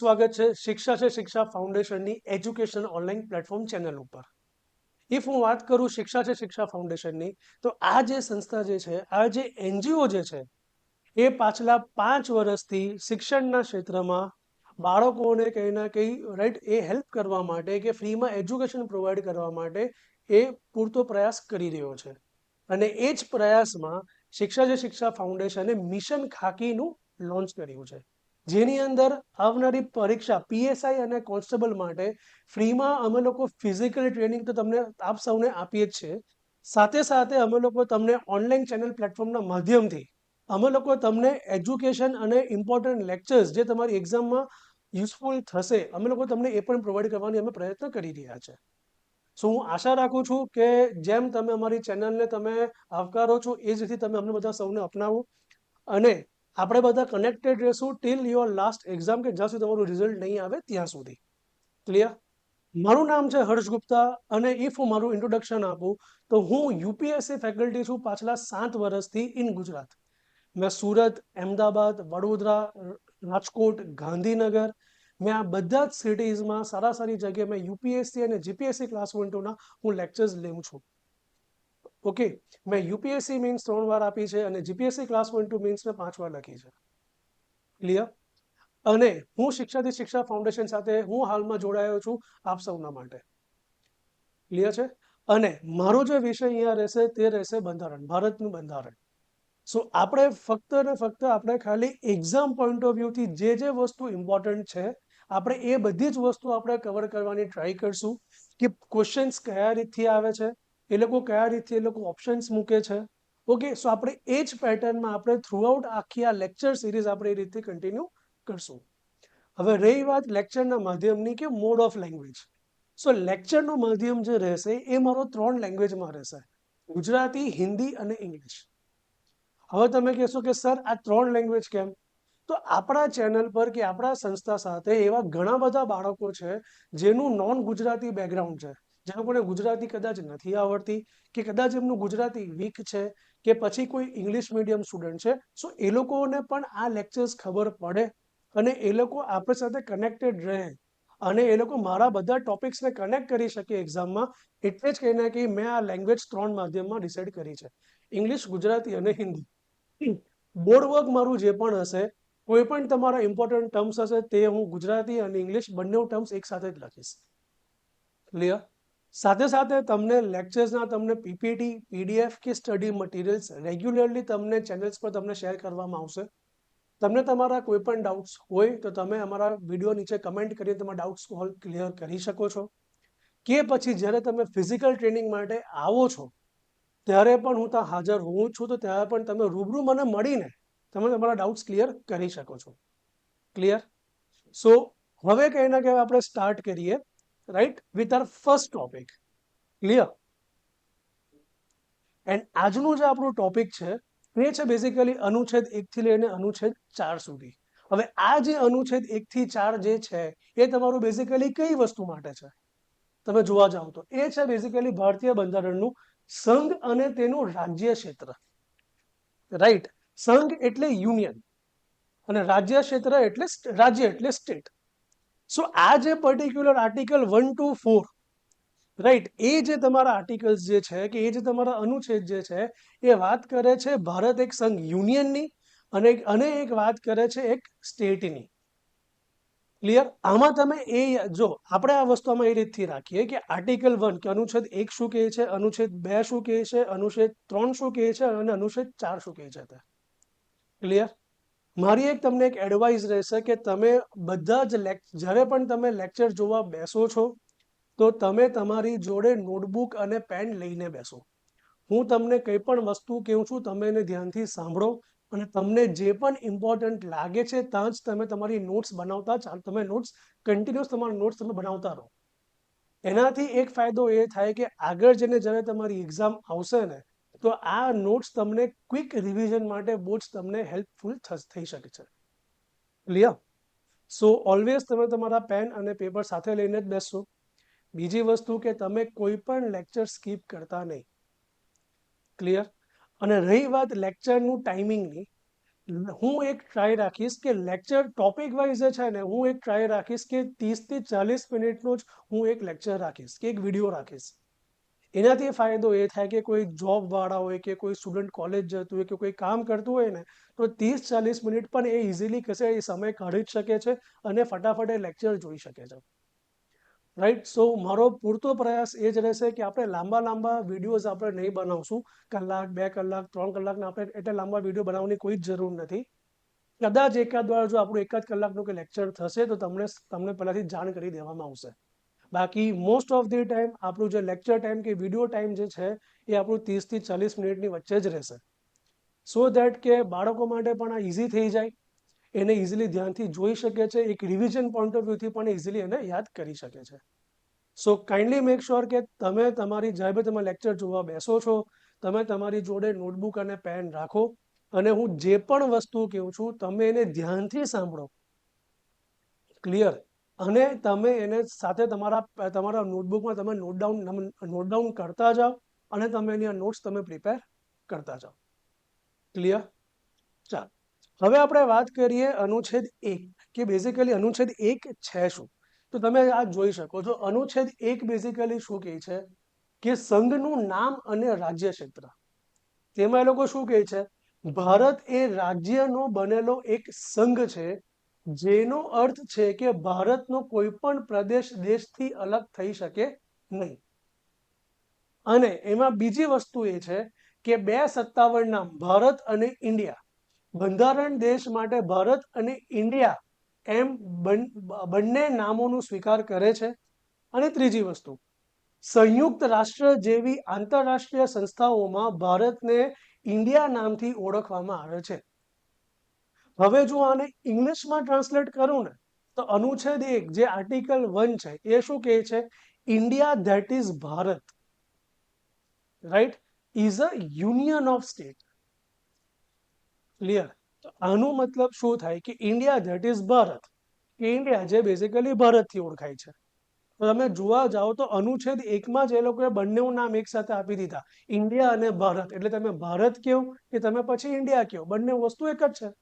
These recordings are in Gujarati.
સ્વાગત છે શિક્ષા છે શિક્ષા ફાઉન્ડેશનની એજ્યુકેશન ઓનલાઈન પ્લેટફોર્મ ચેનલ ઉપર. ઇફ હું વાત કરું શિક્ષા છે શિક્ષા ફાઉન્ડેશનની, તો આ જે સંસ્થા જે છે, આ જે એનજીઓ જે છે, એ પાછલા 5 વર્ષથી શિક્ષણના ક્ષેત્રમાં બાળકોને કંઈ ના કંઈ રાઈટ એ હેલ્પ કરવા માટે કે ફ્રીમાં એજ્યુકેશન પ્રોવાઈડ કરવા માટે એ પૂરતો પ્રયાસ કરી રહ્યો છે. અને એ જ પ્રયાસમાં શિક્ષા છે શિક્ષા ફાઉન્ડેશને મિશન ખાકીનું લોન્ચ કર્યું છે, જેની અંદર આવનારી પરીક્ષા પીએસઆઈ અને કોન્સ્ટેબલ માટે ફ્રીમાં અમે લોકો ફિઝિકલ ટ્રેનિંગ તો તમને આપ સૌને આપીએ જ છે. સાથે સાથે અમે લોકો તમને ઓનલાઈન ચેનલ પ્લેટફોર્મના માધ્યમથી અમે લોકો તમને એજ્યુકેશન અને ઇમ્પોર્ટન્ટ લેક્ચર્સ જે તમારી એક્ઝામમાં યુઝફુલ થશે, અમે લોકો તમને એ પણ પ્રોવાઈડ કરવાની અમે પ્રયત્ન કરી રહ્યા છે. સો હું આશા રાખું છું કે જેમ તમે અમારી ચેનલને તમે આવકારો છો એ જ રીતે તમે અમને બધા સૌને અપનાવો અને આપણે બધા કનેક્ટેડ રહેશું ટિલ યોર લાસ્ટ એક્ઝામ, કે જ્યાં સુધી તમારું રિઝલ્ટ નહીં આવે ત્યાં સુધી. ક્લિયર? મારું નામ છે હર્ષ ગુપ્તા અને ઇફ હું મારું ઇન્ટ્રોડક્શન આપું તો હું યુપીએસસી ફેકલ્ટી છું પાછલા 7 વર્ષથી ઇન ગુજરાત. મેં સુરત, અમદાવાદ, વડોદરા, રાજકોટ, ગાંધીનગર, મેં આ બધા જ સિટીઝમાં સારી જગ્યાએ મેં યુપીએસસી અને જીપીએસસી ક્લાસ 1-2ના હું લેક્ચર્સ લઉં છું. ઓકે, મેં યુપીએસસી મીન્સ 3 વાર આપી છે અને જીપીએસસી ક્લાસ 1-2 મીન્સ મેં 5 વાર લખી છે. ક્લિયર? અને હું શિક્ષાથી શિક્ષા ફાઉન્ડેશન સાથે હું હાલમાં જોડાયો છું આપ સૌના માટે. ક્લિયર છે? અને મારો જે વિષય અહીંયા રહેશે તે રહેશે બંધારણ, ભારતનું બંધારણ. સો આપણે ફક્ત ને ફક્ત આપણે ખાલી એક્ઝામ પોઈન્ટ ઓફ વ્યૂથી જે વસ્તુ ઇમ્પોર્ટન્ટ છે આપણે એ બધી જ વસ્તુ આપણે કવર કરવાની ટ્રાય કરશું કે ક્વેશ્ચન્સ કયા રીતથી આવે છે, એ લોકો કયા રીતથી એ લોકો ઓપ્શન્સ મૂકે છે. ઓકે, સો આપણે એ જ પેટર્નમાં આપણે થ્રુઆઉટ આખી આ લેક્ચર સિરીઝ આપણે એ રીતે કન્ટિન્યુ કરશું. હવે રહી વાત લેક્ચરના માધ્યમની કે મોડ ઓફ લેંગ્વેજ. સો લેક્ચરનો માધ્યમ જે રહેશે એ મારો 3 લેંગ્વેજમાં રહેશે, ગુજરાતી, હિન્દી અને ઇંગ્લિશ. હવે તમે કહેશો કે સર આ 3 લેંગ્વેજ કેમ? તો આપણા ચેનલ પર કે આપણા સંસ્થા સાથે એવા ઘણા બધા બાળકો છે જેનું નોન ગુજરાતી બેકગ્રાઉન્ડ છે, જે લોકોને ગુજરાતી કદાચ નથી આવડતી કે કદાચ એમનું ગુજરાતી વીક છે કે પછી કોઈ ઇંગ્લિશ મીડિયમ સ્ટુડન્ટ છે. સો એ લોકોને પણ આ લેક્ચર્સ ખબર પડે અને એ લોકો આપણી સાથે કનેક્ટેડ રહે અને એ લોકો મારા બધા ટોપિક્સને કનેક્ટ કરી શકે એક્ઝામમાં. એટલે જ કંઈ ના કંઈ મેં આ લેંગ્વેજ 3 માધ્યમમાં ડિસાઇડ કરી છે, ઇંગ્લિશ, ગુજરાતી અને હિન્દી. બોર્ડ વર્ક મારું જે પણ હશે, કોઈ પણ તમારા ઇમ્પોર્ટન્ટ ટર્મ્સ હશે તે હું ગુજરાતી અને ઇંગ્લિશ બંને ટર્મ્સ એક સાથે જ લખીશ. ક્લિયર? સાથે સાથે તમને લેક્ચર્સના તમને પીપીટી, પીડીએફ કે સ્ટડી મટીરિયલ્સ રેગ્યુલરલી તમને ચેનલ્સ પર તમને શેર કરવામાં આવશે. તમને તમારા કોઈ પણ ડાઉટ્સ હોય તો તમે અમારા વિડીયો નીચે કમેન્ટ કરીને તમારા ડાઉટ્સ સોલ્વ ક્લિયર કરી શકો છો. કે પછી જ્યારે તમે ફિઝિકલ ટ્રેનિંગ માટે આવો છો ત્યારે પણ હું ત્યાં હાજર હોઉં છું, તો ત્યારે પણ તમે રૂબરૂ મને મળીને તમે તમારા ડાઉટ્સ ક્લિયર કરી શકો છો. ક્લિયર? સો હવે કંઈ ના કંઈ આપણે સ્ટાર્ટ કરીએ right with our first topic. Clear? And આજનું જે આપણું ટોપિક છે એ છે બેઝિકલી અનુચ્છેદ 1 થી લઈને અનુચ્છેદ 4 સુધી. હવે આ જે અનુચ્છેદ 1 થી 4 જે છે એ તમારું બેઝિકલી કઈ વસ્તુ માટે છે તમે જોવા જાઓ તો એ છે બેઝિકલી ભારતીય બંધારણનું સંઘ અને તેનું રાજ્ય ક્ષેત્ર. રાઈટ? સંઘ એટલે યુનિયન અને રાજ્ય ક્ષેત્ર એટલે રાજ્ય એટલે સ્ટેટ. સો આ જે પર્ટિક્યુલર આર્ટિકલ 1 to 4 રાઈટ, એ જે તમારા આર્ટિકલ્સ જે છે કે એ જે તમારા અનુચ્છેદ જે છે એ વાત કરે છે ભારત એક સંઘ યુનિયનની અને એક વાત કરે છે એક સ્ટેટની. ક્લિયર? આમાં તમે એ જો આપણે આ વસ્તુમાં એ રીતથી રાખીએ કે આર્ટિકલ 1 કે અનુચ્છેદ 1 શું કહે છે, અનુચ્છેદ 2 શું કહે છે, અનુચ્છેદ 3 શું કહે છે અને અનુચ્છેદ 4 શું કહે છે. ક્લિયર? મારી એક તમને એક એડવાઇસ રહેશે કે તમે બધા જ જ્યારે પણ તમે લેક્ચર જોવા બેસો છો તો તમે તમારી જોડે નોટબુક અને પેન લઈને બેસો. હું તમને કંઈ પણ વસ્તુ કહું છું તમે એને ધ્યાનથી સાંભળો અને તમને જે પણ ઇમ્પોર્ટન્ટ લાગે છે ત્યાં જ તમે તમારી નોટ્સ બનાવતા તમે નોટ્સ કન્ટિન્યુઅસ તમારા નોટ્સ તમે બનાવતા રહો. એનાથી એક ફાયદો એ થાય કે આગળ જઈને જ્યારે તમારી એક્ઝામ આવશે ને તો આ નોટ્સ તમને ક્વિક રિવિઝન માટે બહુ જ તમને હેલ્પફુલ થઈ શકે છે. ક્લિયર? સો ઓલવેઝ તમે તમારા પેન અને પેપર સાથે લઈને જ બેસશો. બીજી વસ્તુ કે તમે કોઈ પણ લેક્ચર સ્કીપ કરતા નહીં. ક્લિયર? અને રહી વાત લેક્ચરનું ટાઈમિંગની, હું એક ટ્રાય રાખીશ કે લેક્ચર ટોપિક વાઇઝ છે ને, હું એક ટ્રાય રાખીશ કે 30 થી 40 મિનિટનો જ હું એક લેક્ચર રાખીશ કે એક વિડીયો રાખીશ. એનાથી ફાયદો એ થાય કે કોઈ જોબ વાળા હોય કે કોઈ સ્ટુડન્ટ કોલેજ જતું હોય કે કોઈ કામ કરતું હોય ને, તો 30-40 મિનિટ પણ એ ઇઝીલી કશે એ સમય કાઢી જ શકે છે અને ફટાફટ એ લેક્ચર જોઈ શકે છે. રાઈટ. સો મારો પૂરતો પ્રયાસ એ જ રહેશે કે આપણે લાંબા લાંબા વિડીયોઝ આપણે નહીં બનાવશું. કલાક, 2 કલાક, 3 કલાકના આપણે એટલે લાંબા વિડીયો બનાવવાની કોઈ જ જરૂર નથી. કદાચ એકાદ વાર જો આપણું 1 જ કલાકનું કે લેક્ચર થશે તો તમને પહેલાથી જાણ કરી દેવામાં આવશે. બાકી મોસ્ટ ઓફ ધી ટાઈમ આપણું જે લેક્ચર ટાઈમ કે વિડીયો ટાઈમ જે છે એ આપણું 30 થી 40 મિનિટની વચ્ચે જ રહેશે. સો દેટ કે બાળકો માટે પણ આ ઇઝી થઈ જાય, એને ઇઝીલી ધ્યાનથી જોઈ શકે છે, એક રિવિઝન પોઈન્ટ ઓફ વ્યૂથી પણ ઇઝીલી એને યાદ કરી શકે છે. સો કાઇન્ડલી મેક શ્યોર કે તમે તમારી જ્યારે બી તમે લેક્ચર જોવા બેસો છો, તમે તમારી જોડે નોટબુક અને પેન રાખો અને હું જે પણ વસ્તુ કહું છું તમે એને ધ્યાનથી સાંભળો. ક્લિયર. અને તમે એને સાથે તમારા નોટબુકમાં તમે નોટ ડાઉન કરતા જાઓ અને તમે એની નોટ્સ તમે પ્રિપેર કરતા જાઓ. ક્લિયર. ચાલો, હવે આપણે વાત કરીએ અનુચ્છેદ 1 કે બેઝિકલી અનુચ્છેદ 1 છે શું. તો તમે આ જોઈ શકો છો અનુચ્છેદ 1 બેઝિકલી શું કહે છે કે સંઘનું નામ અને રાજ્ય ક્ષેત્ર. તેમાં એ લોકો શું કહે છે, ભારત એ રાજ્યનો બનેલો એક સંઘ છે, જેનો અર્થ છે કે ભારતનો કોઈ પણ પ્રદેશ દેશથી અલગ થઈ શકે નહીં. અને એમાં બીજી વસ્તુ એ છે કે 2 સત્તાવાર નામ ભારત અને ઇન્ડિયા, બંધારણ દેશ માટે ભારત અને ઇન્ડિયા એમ બંને નામોનું સ્વીકાર કરે છે. અને ત્રીજી વસ્તુ, સંયુક્ત રાષ્ટ્ર જેવી આંતરરાષ્ટ્રીય સંસ્થાઓમાં ભારતને ઇન્ડિયા નામથી ઓળખવામાં આવે છે. હવે જો આને ઇંગ્લિશમાં ટ્રાન્સલેટ કરું ને તો અનુચ્છેદ 1 જે આર્ટિકલ 1 છે એ શું કહે છે, India that is Bharat, right, is a union of state. Clear. તો આનો મતલબ શું થાય કે ઇન્ડિયા ધેટ ઇઝ ભારત, કે ઇન્ડિયા જે બેઝિકલી ભારતથી ઓળખાય છે. તો તમે જોવા જાઓ તો અનુચ્છેદ 1માં જ એ લોકોએ બંનેનું નામ એક સાથે આપી દીધા, ઇન્ડિયા અને ભારત. એટલે તમે ભારત કહો કે તમે પછી ઇન્ડિયા કહો, બંને વસ્તુ એક જ છે.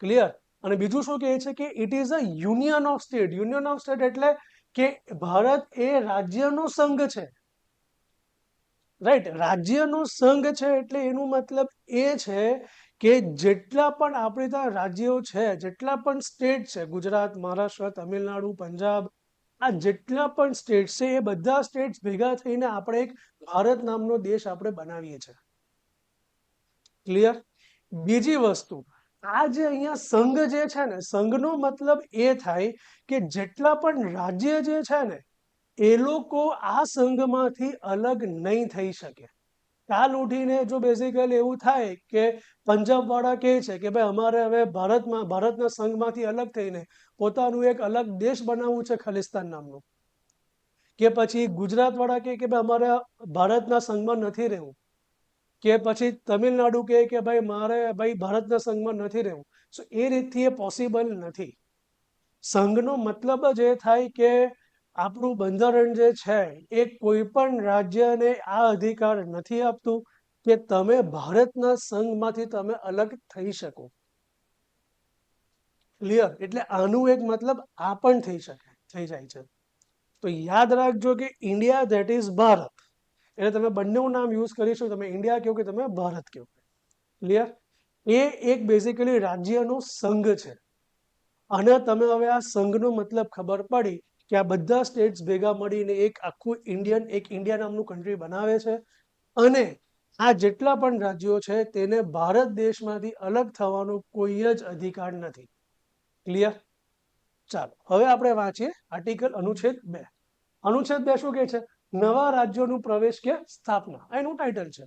ક્લિયર. અને બીજું શું કહે છે કે it is a union of state. Union of state એટલે કે ભારત એ રાજ્યનો સંઘ છે. રાઈટ. રાજ્યનો સંઘ છે એટલે એનું મતલબ એ છે કે જેટલા પણ આપણે ત્યાં રાજ્યો છે, જેટલા પણ સ્ટેટ છે, ગુજરાત, મહારાષ્ટ્ર, તમિલનાડુ, પંજાબ, આ જેટલા પણ સ્ટેટ છે એ બધા સ્ટેટ્સ ભેગા થઈને આપણે એક ભારત નામનો દેશ આપણે બનાવીએ છીએ. ક્લિયર. બીજી વસ્તુ, આ જે અહીંયા સંઘ જે છે ને, સંઘનો મતલબ એ થાય કે જેટલા પણ રાજ્ય જે છે ને એ લોકો આ સંઘમાંથી અલગ નહીં થઈ શકે. કાલ ઉઠીને જો બેઝિકલી એવું થાય કે પંજાબ વાળા કહે છે કે ભાઈ અમારે હવે ભારતના સંઘમાંથી અલગ થઈને પોતાનું એક અલગ દેશ બનાવવું છે ખાલિસ્તાન નામનું, કે પછી ગુજરાત વાળા કહે કે ભાઈ અમારે ભારતના સંઘમાં નથી રહેવું, કે પછી તમિલનાડુ કહે કે ભાઈ મારે ભાઈ ભારતના સંઘમાં નથી રહેવું. સો એ રીતથી એ પોસિબલ નથી. સંઘનો મતલબ જ એ થાય કે આપણું બંધારણ જે છે એ કોઈ પણ રાજ્યને આ અધિકાર નથી આપતું કે તમે ભારતના સંઘમાંથી તમે અલગ થઈ શકો. ક્લિયર. એટલે આનું એક મતલબ આ પણ થઈ જાય છે. તો યાદ રાખજો કે ઇન્ડિયા ધેટ ઇઝ ભારત, એટલે તમે બંનેનું નામ યુઝ કરીશું, તમે ઇન્ડિયા કહો કે તમે ભારત કહો. ક્લિયર. એ એક બેઝિકલી રાજ્યનો સંઘ છે. અને તમે હવે આ સંઘનો મતલબ ખબર પડી કે આ બધા સ્ટેટ્સ ભેગા મળીને એક આખું ઇન્ડિયા નામનું કન્ટ્રી બનાવે છે. અને આ જેટલા પણ રાજ્યો છે તેને ભારત દેશમાંથી અલગ થવાનો કોઈ જ અધિકાર નથી. ક્લિયર. ચાલો, હવે આપણે વાંચીએ આર્ટિકલ અનુચ્છેદ 2. અનુચ્છેદ 2 શું કહે છે, નવા રાજ્યોનું પ્રવેશ કે સ્થાપના, એનું ટાઇટલ છે.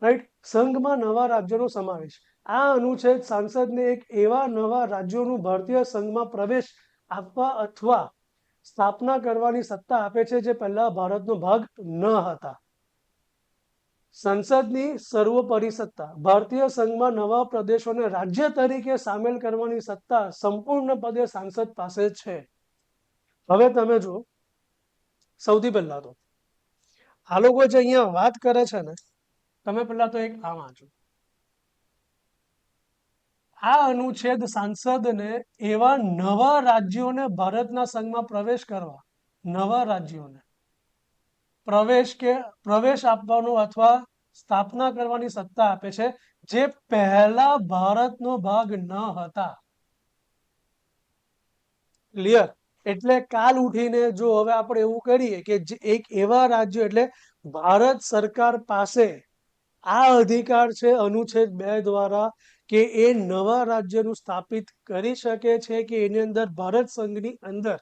રાઈટ. સંઘમાં નવા રાજ્યોનો સમાવેશ. આ અનુચ્છેદ સાંસદને એક એવા નવા રાજ્યોનું ભારતીય સંઘમાં પ્રવેશ આપવા અથવા સ્થાપના કરવાની સત્તા આપે છે જે પહેલા ભારતનો ભાગ ન હતા. સંસદની સર્વોપરી સત્તા. ભારતીય સંઘમાં નવા પ્રદેશોને રાજ્ય તરીકે સામેલ કરવાની સત્તા સંપૂર્ણપદે સાંસદ પાસે છે. હવે તમે જો, સૌથી પહેલા તો આ લોકો જે અહીંયા વાત કરે છે ને, તમે પહેલા તો એક આ વાંચો, આ અનુચ્છેદ સાંસદને એવા નવા રાજ્યોને ભારતના સંઘમાં પ્રવેશ કરવા, નવા રાજ્યોને પ્રવેશ આપવાનો અથવા સ્થાપના કરવાની સત્તા આપે છે જે પહેલા ભારતનો ભાગ ન હતા. ક્લિયર? એટલે કાલ ઉઠીને જો હવે આપણે એવું કરીએ કે એક એવા રાજ્યો, એટલે ભારત સરકાર પાસે આ અધિકાર છે અનુચ્છેદ 2 દ્વારા કે એ નવા રાજ્યનું સ્થાપિત કરી શકે છે કે એની અંદર ભારત સંઘની અંદર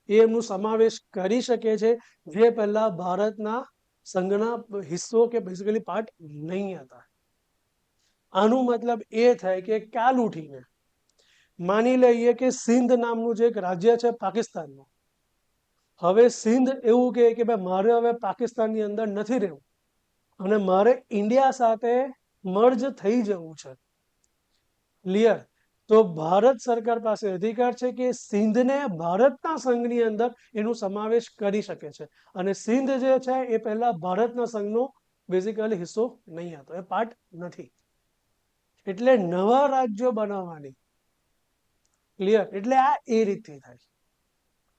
એમનું સમાવેશ કરી શકે છે જે પહેલા ભારતના સંઘના હિસ્સો કે બેઝિકલી પાર્ટ નહીં હતા. આનું મતલબ એ થાય કે કાલ ઉઠીને માની લઈએ કે સિંધ નામનું જે એક રાજ્ય છે પાકિસ્તાનનું, હવે સિંધ એવું કહે કે ભાઈ મારે હવે પાકિસ્તાનની અંદર નથી રહેવું અને મારે ઇન્ડિયા સાથે મર્જ થઈ જવું છે. ક્લિયર? તો ભારત સરકાર પાસે અધિકાર છે કે સિંધને ભારતના સંઘની અંદર એનો સમાવેશ કરી શકે છે અને સિંધ જે છે એ પહેલા ભારતના સંઘનો બેઝિકલી હિસ્સો નહીં હતો, એ પાર્ટ નથી. એટલે નવા રાજ્યો બનાવવાની. ક્લિયર? એટલે આ એ રીતથી થાય.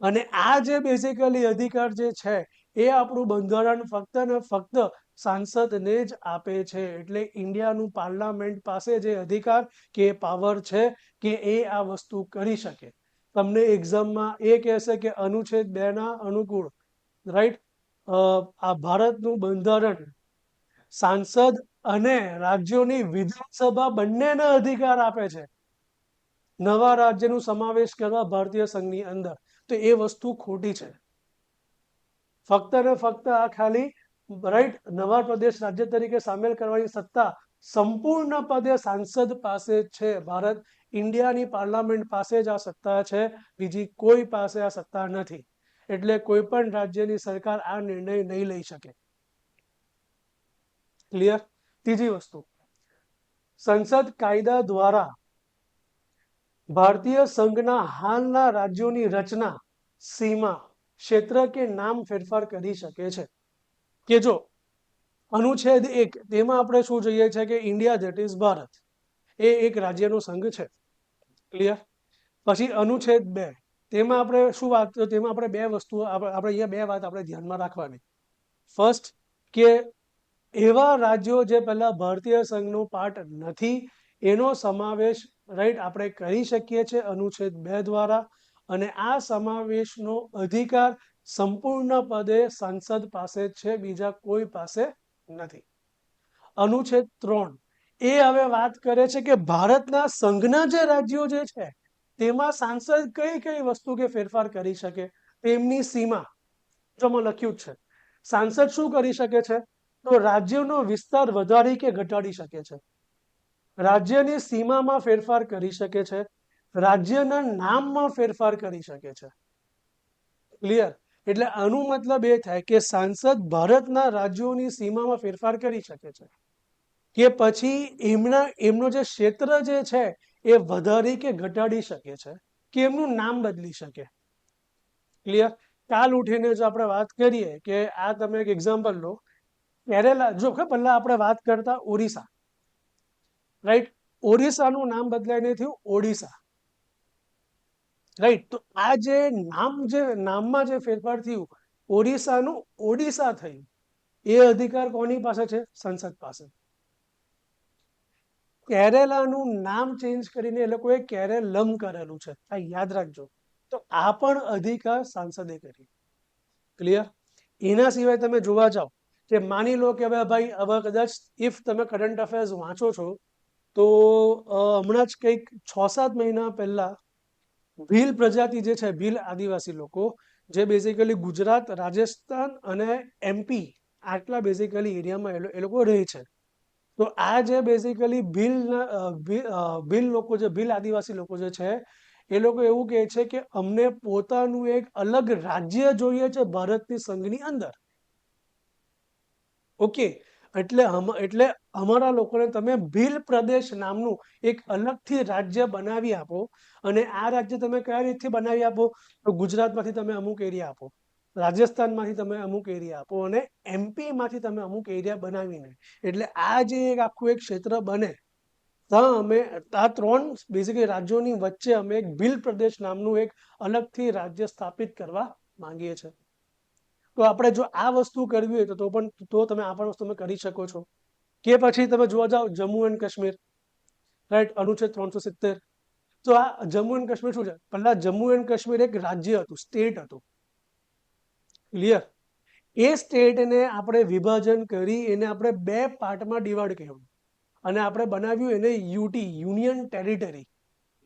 અને આ જે બેઝિકલી અધિકાર જે છે એ આપણું બંધારણ ફક્ત ને ફક્ત સાંસદને જ આપે છે. એટલે ઇન્ડિયાનું પાર્લામેન્ટ પાસે જે અધિકાર કે પાવર છે કે એ આ વસ્તુ કરી શકે. તમને એક્ઝામમાં એ કહેશે કે અનુચ્છેદ 2 ના અનુકૂળ, રાઈટ, આ ભારતનું બંધારણ સાંસદ અને રાજ્યોની વિધાનસભા બંનેને અધિકાર આપે છે નવા રાજ્યનો સમાવેશ કરવા ભારતીય સંઘની અંદર. તો એ વસ્તુ ખોટી છે. ફક્ત ને ફક્ત આ ખાલી, રાઈટ, નવા પ્રદેશ રાજ્ય તરીકે સામેલ કરવાની સત્તા સંપૂર્ણ પદે સાંસદ પાસે છે. ભારત ઇન્ડિયાની પાર્લામેન્ટ પાસે જ આ સત્તા છે, બીજી કોઈ પાસે આ સત્તા નથી. એટલે કોઈ પણ રાજ્યની સરકાર આ નિર્ણય નહીં લઈ શકે. ક્લિયર? ત્રીજી વસ્તુ, સંસદ કાયદા દ્વારા ભારતીય સંઘના હાલના રાજ્યોની રચના, સીમા, ક્ષેત્ર કે નામ ફેરફાર કરી શકે છે. કે જો અનુચ્છેદ 1 તેમાં આપણે શું જોઈએ છે કે ઇન્ડિયા ધેટ ઇઝ ભારત એ એક રાજ્યનો સંઘ છે. ક્લિયર? પછી અનુચ્છેદ 2 તેમાં આપણે શું વાત, તેમાં આપણે બે વસ્તુઓ, આપણે અહીંયા બે વાત આપણે ધ્યાનમાં રાખવાની. ફર્સ્ટ કે એવા રાજ્યો જે પહેલા ભારતીય સંઘનો પાર્ટ નથી એનો સમાવેશ, રાઈટ, આપણે કરી શકીએ છીએ અનુચ્છેદ 2 દ્વારા. અને આ સમાવેશનો અધિકાર સંપૂર્ણ પદે સાંસદ પાસે છે, બીજા કોઈ પાસે નથી. અનુચ્છેદ 3 એ હવે વાત કરે છે કે ભારતના સંઘના જે રાજ્યો જે છે તેમાં સાંસદ કઈ કઈ વસ્તુ કે ફેરફાર કરી શકે, તેમની સીમા જોમાં લખ્યું જ છે. સાંસદ શું કરી શકે છે? તો રાજ્યનો વિસ્તાર વધારી કે ઘટાડી શકે છે, રાજ્યની સીમામાં ફેરફાર કરી શકે છે, રાજ્યના નામમાં ફેરફાર કરી શકે છે. ક્લિયર? એટલે આનું મતલબ એ થાય કે સાંસદ ભારતના રાજ્યોની સીમામાં ફેરફાર કરી શકે છે કે પછી એમનો જે ક્ષેત્ર જે છે એ વધારી કે ઘટાડી શકે છે કે એમનું નામ બદલી શકે. ક્લિયર? કાલ ઉઠીને જો આપણે વાત કરીએ કે આ તમે એક એક્ઝામ્પલ લો, કેરેલા, જો પહેલા આપણે વાત કરતા ઓરિસ્સા, રાઈટ, ઓરિસ્સાનું નામ બદલાઈને થયું ઓડિશા. રાઈટ? તો આ જે નામમાં જે ફેરફાર થયું, ઓરિસ્સાનું ઓડિશા થયું, એ અધિકાર કોની પાસે છે? સંસદ પાસે. કેરેલાનું નામ ચેન્જ કરીને એ લોકોએ કેરેલમ કરેલું છે, આ યાદ રાખજો. તો આ પણ અધિકાર સાંસદે કરી. ક્લિયર? એના સિવાય તમે જોવા જાઓ કે માની લો કે ભાઈ હવે કદાચ ઇફ તમે કરંટ અફેર્સ વાંચો છો તો હમણાં જ કંઈક 6-7 મહિના પહેલા ભીલ પ્રજાતિ જે છે, ભીલ આદિવાસી લોકો જે બેઝિકલી ગુજરાત, રાજસ્થાન અને MP આટલા બેઝિકલી એરિયામાં એ લોકો રહે છે. તો આ જે બેઝિકલી ભીલ લોકો, જે ભીલ આદિવાસી લોકો જે છે એ લોકો એવું કહે છે કે અમને પોતાનું એક અલગ રાજ્ય જોઈએ છે ભારતની સંઘની અંદર. ઓકે, એટલે અમારા લોકોને તમે ભીલ પ્રદેશ નામનું એક અલગથી રાજ્ય બનાવી આપો. અને આ રાજ્ય તમે કયા રીતથી બનાવી આપો? તો ગુજરાતમાંથી તમે અમુક એરિયા આપો, રાજસ્થાનમાંથી તમે અમુક એરિયા આપો અને MP માંથી તમે અમુક એરિયા બનાવીને, એટલે આ જે એક આખું એક ક્ષેત્ર બને, અમે આ 3 બેઝિકલી રાજ્યોની વચ્ચે અમે એક ભીલ પ્રદેશ નામનું એક અલગથી રાજ્ય સ્થાપિત કરવા માંગીએ છીએ. તો આપણે જો આ વસ્તુ કરવી હોય તો તમે આ પણ વસ્તુ તમે કરી શકો છો. કે પછી તમે જોવા જાઓ જમ્મુ એન્ડ કાશ્મીર, રાઈટ, અનુચ્છેદ 370. તો આ જમ્મુ એન્ડ કાશ્મીર શું છે? પહેલા જમ્મુ એન્ડ કાશ્મીર એક રાજ્ય હતું, સ્ટેટ હતું. ક્લિયર? એ સ્ટેટને આપણે વિભાજન કરી એને આપણે 2 પાર્ટમાં ડિવાઈડ કર્યું અને આપણે બનાવ્યું એને UT, union territory.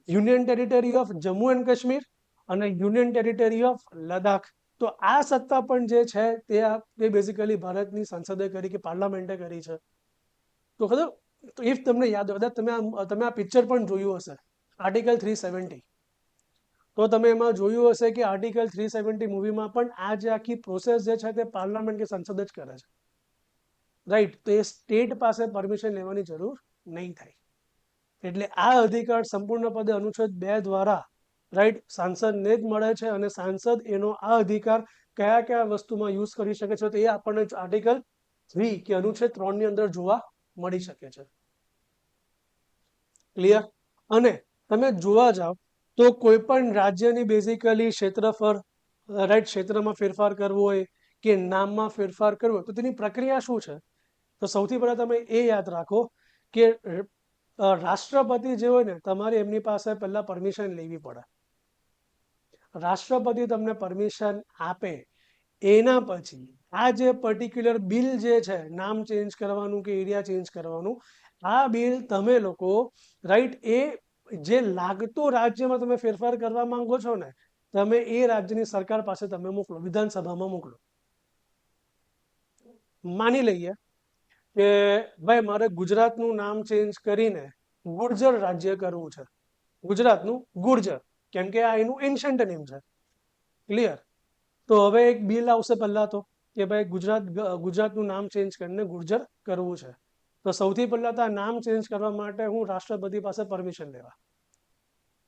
Union territory of Jammu and Kashmir અને યુનિયન ટેરિટરી ઓફ લદ્દાખ. તો આ સત્તા પણ જે છે તે બેઝિકલી ભારતની સંસદે કરી, કે પાર્લામેન્ટે કરી છે. તો ખબર, તો ઇફ તમને યાદ હોય, તમે આ પિક્ચર પણ જોયું હશે, આર્ટિકલ 370. તો તમે એમાં જોયું હશે કે આર્ટિકલ 370 મૂવીમાં પણ આ જે આખી પ્રોસેસ જે છે તે પાર્લામેન્ટ કે સંસદ જ કરે છે, રાઈટ. તો એ સ્ટેટ પાસે પરમિશન લેવાની જરૂર નહીં થાય. એટલે આ અધિકાર સંપૂર્ણપદે અનુચ્છેદ 2 દ્વારા, રાઈટ, સાંસદને જ મળે છે અને સાંસદ એનો આ અધિકાર કયા કયા વસ્તુમાં યુઝ કરી શકે છે તો એ આપણને આર્ટિકલ 3 કે અનુચ્છેદ 3 ની અંદર જોવા મળી શકે છે. ક્લિયર? અને તમે જોવા જાઓ તો કોઈ પણ રાજ્યની બેઝિકલી ક્ષેત્રફળ, રાઈટ, ક્ષેત્રમાં ફેરફાર કરવો હોય કે નામમાં ફેરફાર કરવો હોય તો તેની પ્રક્રિયા શું છે? તો સૌથી પહેલા તમે એ યાદ રાખો કે રાષ્ટ્રપતિ જે હોય ને, તમારે એમની પાસે પહેલા પરમિશન લેવી પડે. રાષ્ટ્રપતિ તમને પરમિશન આપે એના પછી આ જે પર્ટિક્યુલર બિલ જે છે, નામ ચેન્જ કરવાનું કે એરિયા ચેન્જ કરવાનું, આ બિલ તમે લોકો, રાઈટ, એ જે લાગતો રાજ્યમાં તમે ફેરફાર કરવા માંગો છો ને, તમે એ રાજ્યની સરકાર પાસે તમે મોકલો, વિધાનસભામાં મોકલો. માની લઈએ કે ભાઈ મારે ગુજરાતનું નામ ચેન્જ કરીને ગુર્જર રાજ્ય કરવું છે, ગુજરાતનું ગુર્જર, કેમ કે આ એનું એન્શન્ટ નેમ છે. ક્લિયર? તો હવે એક બિલ આવશે પહેલા તો કે ભાઈ ગુજરાતનું નામ ચેન્જ કરીને ગુર્જર કરવું છે. તો સૌથી પહેલા તો આ નામ ચેન્જ કરવા માટે હું રાષ્ટ્રપતિ પાસે પરમિશન લેવા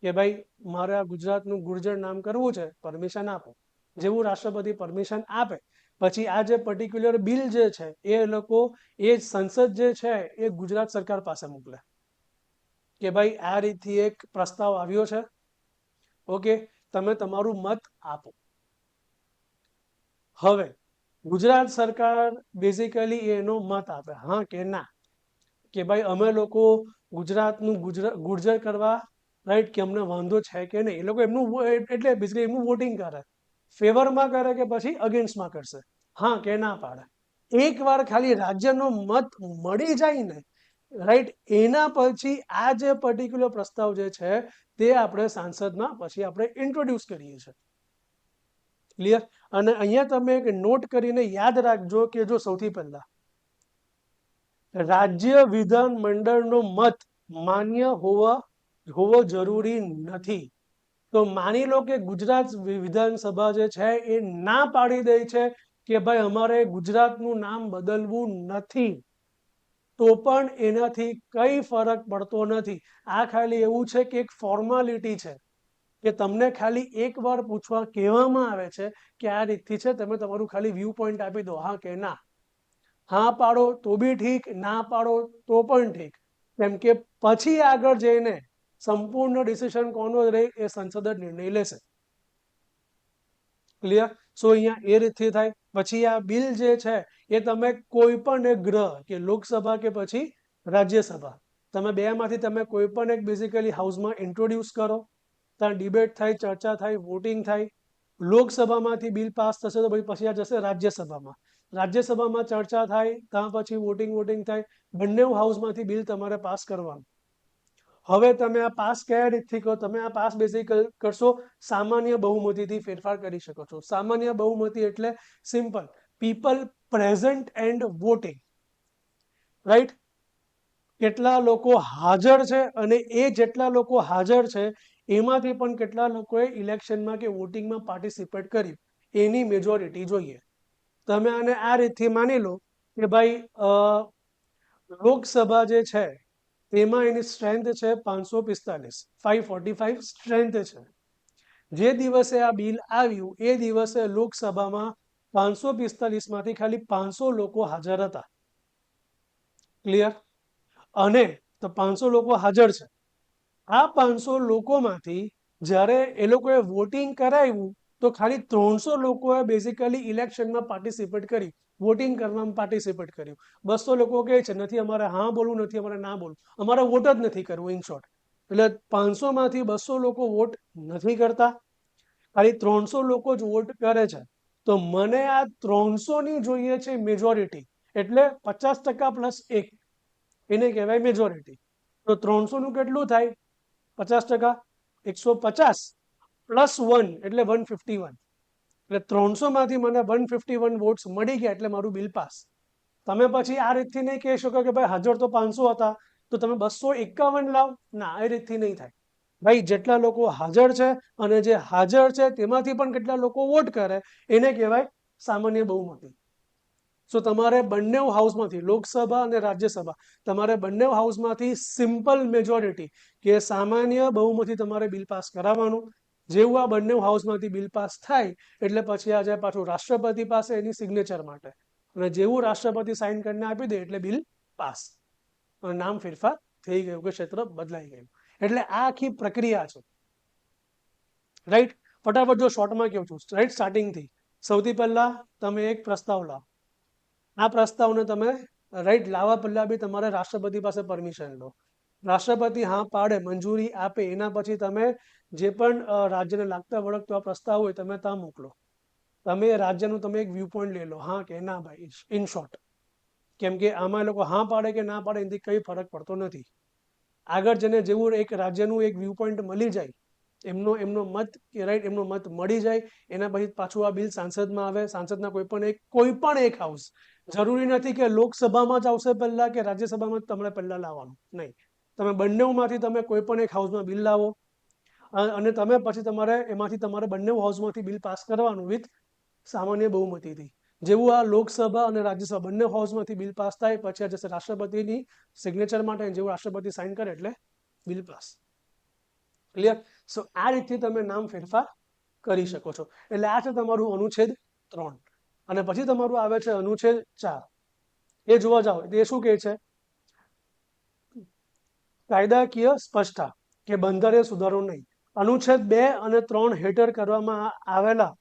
કે ભાઈ મારે આ ગુજરાતનું ગુર્જર નામ કરવું છે, પરમિશન આપો. જેવું રાષ્ટ્રપતિ પરમિશન આપે પછી આ જે પર્ટિક્યુલર બિલ જે છે એ લોકો, એ સંસદ જે છે એ ગુજરાત સરકાર પાસે મોકલે કે ભાઈ આ રીતથી એક પ્રસ્તાવ આવ્યો છે, ઓકે, તમે તમારું મત આપો. હવે ગુજરાત સરકાર બેઝિકલી એનો મત આપે, હા કે ના, કે ભાઈ અમે લોકો ગુજરાતનું ગુર્જર કરવા, રાઈટ, કે અમને વાંધો છે કે નહીં. એ લોકો એમનું એટલે બેઝિકલી એમનું વોટિંગ કરે, ફેવરમાં કરે કે પછી અગેન્સ્ટમાં કરશે, હા કે ના પાડે. એકવાર ખાલી રાજ્યનો મત મળી જાય ને, રાઈટ, એના પછી આ જે પર્ટિક્યુલર પ્રસ્તાવ જે છે તે આપણે સાંસદમાં પછી આપણે ઇન્ટ્રોડ્યુસ કરીએ છીએ. ક્લિયર? અને અહીંયા તમે એક નોટ કરીને યાદ રાખજો કે જો સૌથી પહેલા રાજ્ય વિધાન મંડળનો મત માન્ય હોવો જરૂરી નથી. તો માની લો કે ગુજરાત વિધાનસભા જે છે એ ના પાડી દે છે કે ભાઈ અમારે ગુજરાતનું નામ બદલવું નથી, તો પણ એનાથી કઈ ફરક પડતો નથી. આ ખાલી એવું છે કે એક ફોર્માલિટી છે કે તમને ખાલી એક વાર પૂછવા કહેવામાં આવે છે કે આ રીતથી છે, તમે તમારું ખાલી વ્યૂ પોઈન્ટ આપી દો, હા કે ના. હા પાડો તો બી ઠીક, ના પાડો તો પણ ઠીક, કેમ કે પછી આગળ જઈને સંપૂર્ણ ડિસિઝન કોનો રહે એ સંસદ જ નિર્ણય લેશે. ક્લિયર? સો અહીંયા એ રીતથી થાય. પછી આ બિલ જે છે એ તમે કોઈ પણ એક ગ્રહ કે લોકસભા કે પછી રાજ્યસભા, તમે બેમાંથી તમે કોઈ પણ એક બેઝિકલી હાઉસમાં ઇન્ટ્રોડ્યુસ કરો, ત્યાં ડિબેટ થાય, ચર્ચા થાય, વોટિંગ થાય. લોકસભામાંથી બિલ પાસ થશે તો પછી આ જશે રાજ્યસભામાં, રાજ્યસભામાં ચર્ચા થાય, ત્યાં પછી વોટિંગ થાય, બંને હાઉસમાંથી બિલ તમારે પાસ કરવાનું. હવે તમે આ પાસ કયા રીતથી કરો? તમે આ પાસ બેઝિક કરશો સામાન્ય બહુમતીથી ફેરફાર કરી શકો છો. સામાન્ય બહુમતી એટલે simple, people present and voting, right, કેટલા લોકો હાજર છે અને એ જેટલા લોકો હાજર છે એમાંથી પણ કેટલા લોકોએ ઇલેક્શનમાં કે વોટિંગમાં પાર્ટિસિપેટ કર્યું, એની મેજોરિટી જોઈએ. તમે આને આ રીતથી માની લો કે ભાઈ લોકસભા જે છે તેમાં એની સ્ટ્રેન્થ છે 545, 545 સ્ટ્રેન્થ છે. જે દિવસે આ બિલ આવ્યું એ દિવસે લોકસભામાં 545 માંથી ખાલી 500 લોકો હાજર હતા. ક્લિયર? અને તો 500 લોકો હાજર છે. આ 500 લોકોમાંથી જ્યારે એ લોકોએ વોટિંગ કરાવ્યું તો ખાલી 300 લોકોએ બેઝિકલી ઇલેક્શનમાં પાર્ટિસિપેટ કરી, વોટિંગ કરવામાં પાર્ટિસિપેટ કર્યું. 200 લોકો કહે છે નથી અમારે હા બોલવું, નથી અમારે ના બોલવું, અમારે વોટ જ નથી કરવું, ઇન શોર્ટ. એટલે 500 માંથી 200 લોકો વોટ નથી કરતા, ખાલી 300 લોકો જ વોટ કરે છે. તો મને આ 300 ની જોઈએ છે મેજોરિટી, એટલે 50% પ્લસ 1, એને કહેવાય મેજોરિટી. તો 300 નું કેટલું થાય? 50%, 150 પ્લસ 1 એટલે 151. એટલે 300 માંથી મને 151 વોટ્સ મળી ગયા, એટલે મારું બિલ પાસ. તમે પછી આ રીતથી નહીં કહી શકો કે ભાઈ હાજર તો 500 હતા તો તમે 251 લાવ. ના, એ રીતથી નહીં થાય. ભાઈ જેટલા લોકો હાજર છે અને જે હાજર છે તેમાંથી પણ કેટલા લોકો વોટ કરે એને કહેવાય સામાન્ય બહુમતી. સો તમારે બંને હાઉસમાંથી, લોકસભા અને રાજ્યસભા, તમારે બંને હાઉસમાંથી સિમ્પલ મેજોરિટી કે સામાન્ય બહુમતી તમારે બિલ પાસ કરાવવાનું. જેવું આ બંને હાઉસમાંથી બિલ પાસ થાય એટલે પછી આ જાય પાછું રાષ્ટ્રપતિ પાસે એની સિગ્નેચર માટે, અને જેવું રાષ્ટ્રપતિ સાઇન કરીને આપી દે એટલે બિલ પાસ, અને નામ ફેરફાર થઈ ગયું કે ક્ષેત્ર બદલાઈ ગયું. એટલે આ આખી પ્રક્રિયા છે, રાઈટ. ફટાફટ જો શોર્ટમાં કહું છું, રાઈટ, સ્ટાર્ટિંગથી. સૌથી પહેલા તમે એક પ્રસ્તાવ લાવો. આ પ્રસ્તાવને તમે રાઈટ લાવવા પહેલા બી તમારે રાષ્ટ્રપતિ પાસે પરમિશન લો. રાષ્ટ્રપતિ હા પાડે, મંજૂરી આપે, એના પછી તમે જે પણ રાજ્યને લાગતા વળગતો આ પ્રસ્તાવ હોય તમે ત્યાં મોકલો. તમે રાજ્યનું તમે એક વ્યૂ પોઈન્ટ લઈ લો, હા કે ના ભાઈ, ઇન શોર્ટ. કેમ કે આમાં એ લોકો હા પાડે કે ના પાડે એનાથી કઈ ફરક પડતો નથી. આગળ જઈને જેવું એક રાજ્યનું એક વ્યૂ પોઈન્ટ મળી જાય, એમનો મત, રાઈટ, એમનો મત મળી જાય, એના પછી પાછું આ બિલ સાંસદમાં આવે. સાંસદના કોઈ પણ એક હાઉસ, જરૂરી નથી કે લોકસભામાં જ આવશે પહેલા કે રાજ્યસભામાં જ તમારે પહેલા લાવવાનું, નહીં. તમે બંનેમાંથી તમે કોઈ પણ એક હાઉસમાં બિલ લાવો, અને તમે પછી તમારે એમાંથી તમારે બંને હાઉસમાંથી બિલ પાસ કરવાનું વિથ સામાન્ય બહુમતીથી. જેવું આ લોકસભા અને રાજ્યસભા બંને હાઉસમાંથી બિલ પાસ થાય પછી આ જશે રાષ્ટ્રપતિની સિગ્નેચર માટે, જેવું રાષ્ટ્રપતિ સાઇન કરે એટલે બિલ પાસ. ક્લિયર? સો આ રીતથી તમે નામ ફેરફાર કરી શકો છો. એટલે આ છે તમારું અનુચ્છેદ 3. અને પછી તમારું આવે છે અનુચ્છેદ 4. એ જોવા જાઓ એ શું કહે છે? કાયદાકીય સ્પષ્ટતા કે બંધારણીય સુધારો નહીં. અનુચ્છેદ 2 અને 3 હેઠળ કરવામાં આવેલા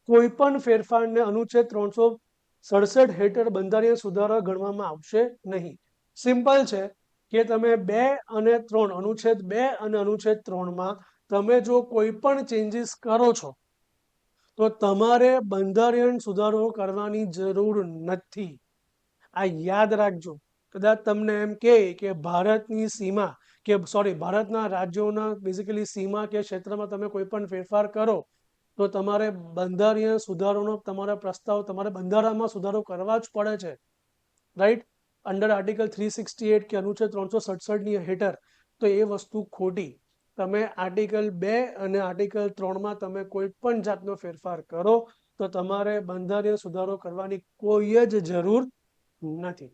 કોઈ પણ ફેરફારને અનુચ્છેદ 367 હેઠળ બંધારણીય સુધારો ગણવામાં આવશે નહીં. સિમ્પલ છે કે તમે 2 અને 3, અનુચ્છેદ 2 અને અનુચ્છેદ 3માં તમે જો કોઈ પણ ચેન્જીસ કરો છો તો તમારે બંધારણીય સુધારો કરવાની જરૂર નથી. આ યાદ રાખજો. કદાચ તમને એમ કે ભારતની સીમા કે ભારતના રાજ્યોના બેઝિકલી સીમા કે ક્ષેત્રમાં તમે કોઈ પણ ફેરફાર કરો તો તમારે બંધારણીય સુધારોનો તમારા પ્રસ્તાવ તમારે બંધારણમાં સુધારો કરવા જ પડે છે, રાઈટ. અંડર આર્ટિકલ 368 કે અનુચ્છેદ 367 ની હેઠળ. તો એ વસ્તુ ખોટી. તમે આર્ટિકલ 2 અને આર્ટિકલ 3માં તમે કોઈ પણ જાતનો ફેરફાર કરો તો તમારે બંધારણીય સુધારો કરવાની કોઈ જ જરૂર નથી.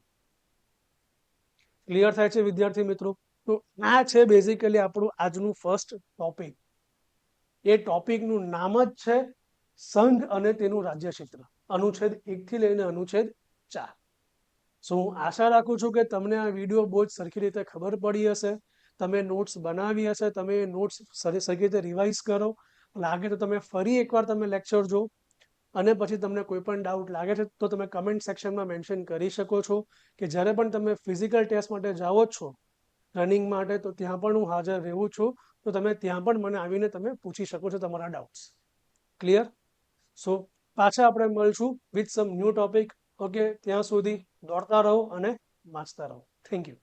ક્લિયર થાય છે વિદ્યાર્થી મિત્રો? તો આ છે બેઝિકલી આપણું આજનું ફર્સ્ટ ટોપિક. એ ટોપિકનું નામ જ છે સંઘ અને તેનું રાજ્ય ક્ષેત્ર, અનુચ્છેદ 1 થી લઈને અનુચ્છેદ 4. સો હું આશા રાખું છું કે તમને આ વિડીયો બહુ જ સરખી રીતે ખબર પડી હશે. તમે નોટ્સ બનાવી હશે, તમે નોટ્સ સરખી રીતે રિવાઇઝ કરો. લાગે તો તમે ફરી એકવાર તમે લેક્ચર જો, અને પછી તમને કોઈ પણ ડાઉટ લાગે છે તો તમે કમેન્ટ સેક્શનમાં મેન્શન કરી શકો છો. કે જ્યારે પણ તમે ફિઝિકલ ટેસ્ટ માટે જાઓ છો રનિંગ માટે, તો ત્યાં પણ હું હાજર રહું છું. તો તમે ત્યાં પણ મને આવીને તમે પૂછી શકો છો તમારા ડાઉટ્સ. ક્લિયર? સો પાછા આપણે મળશું with some new topic. Okay, ત્યાં સુધી દોડતા રહો અને વાંચતા રહો. Thank you.